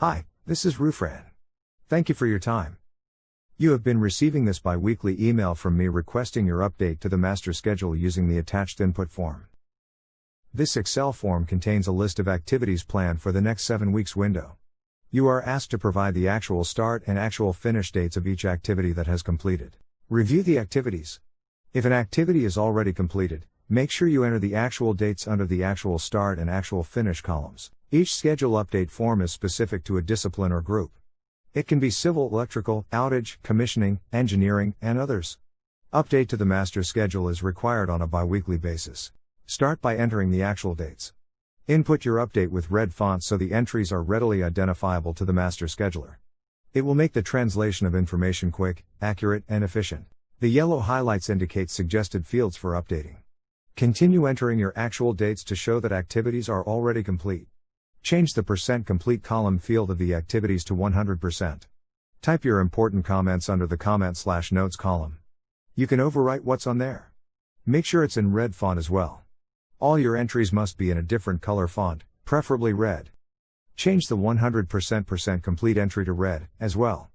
Hi, this is Rufran. Thank you for your time. You have been receiving this biweekly email from me requesting your update to the master schedule using the attached input form. This Excel form contains a list of activities planned for the next 7 weeks window. You are asked to provide the actual start and actual finish dates of each activity that has completed. Review the activities. If an activity is already completed, make sure you enter the actual dates under the actual start and actual finish columns. Each schedule update form is specific to a discipline or group. It can be civil, electrical, outage, commissioning, engineering, and others. Update to the master schedule is required on a biweekly basis. Start by entering the actual dates. Input your update with red font so the entries are readily identifiable to the master scheduler. It will make the translation of information quick, accurate, and efficient. The yellow highlights indicate suggested fields for updating. Continue entering your actual dates to show that activities are already complete. Change the % complete column field of the activities to 100%. Type your important comments under the comment/notes column. You can overwrite what's on there. Make sure it's in red font as well. All your entries must be in a different color font, preferably red. Change the 100% complete entry to red, as well.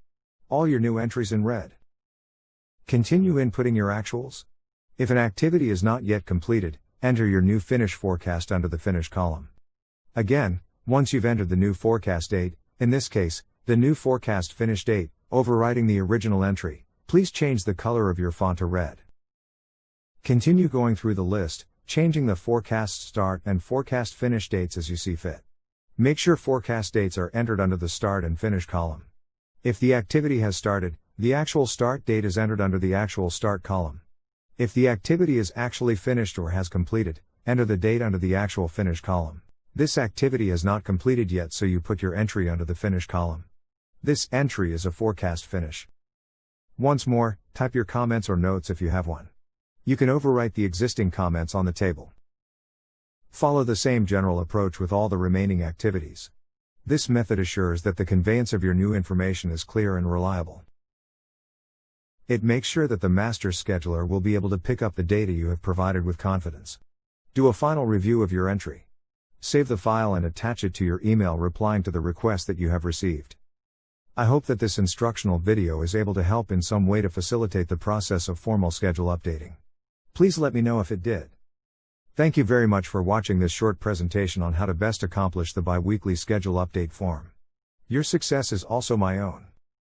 All your new entries in red. Continue inputting your actuals. If an activity is not yet completed, enter your new finish forecast under the finish column. Again, once you've entered the new forecast date, in this case, the new forecast finish date, overwriting the original entry, please change the color of your font to red. Continue going through the list, changing the forecast start and forecast finish dates as you see fit. Make sure forecast dates are entered under the start and finish column. If the activity has started, the actual start date is entered under the actual start column. If the activity is actually finished or has completed, enter the date under the actual finish column. This activity is not completed yet, so you put your entry under the finish column. This entry is a forecast finish. Once more, type your comments or notes if you have one. You can overwrite the existing comments on the table. Follow the same general approach with all the remaining activities. This method assures that the conveyance of your new information is clear and reliable. It makes sure that the master scheduler will be able to pick up the data you have provided with confidence. Do a final review of your entry. Save the file and attach it to your email replying to the request that you have received. I hope that this instructional video is able to help in some way to facilitate the process of formal schedule updating. Please let me know if it did. Thank you very much for watching this short presentation on how to best accomplish the biweekly schedule update form. Your success is also my own.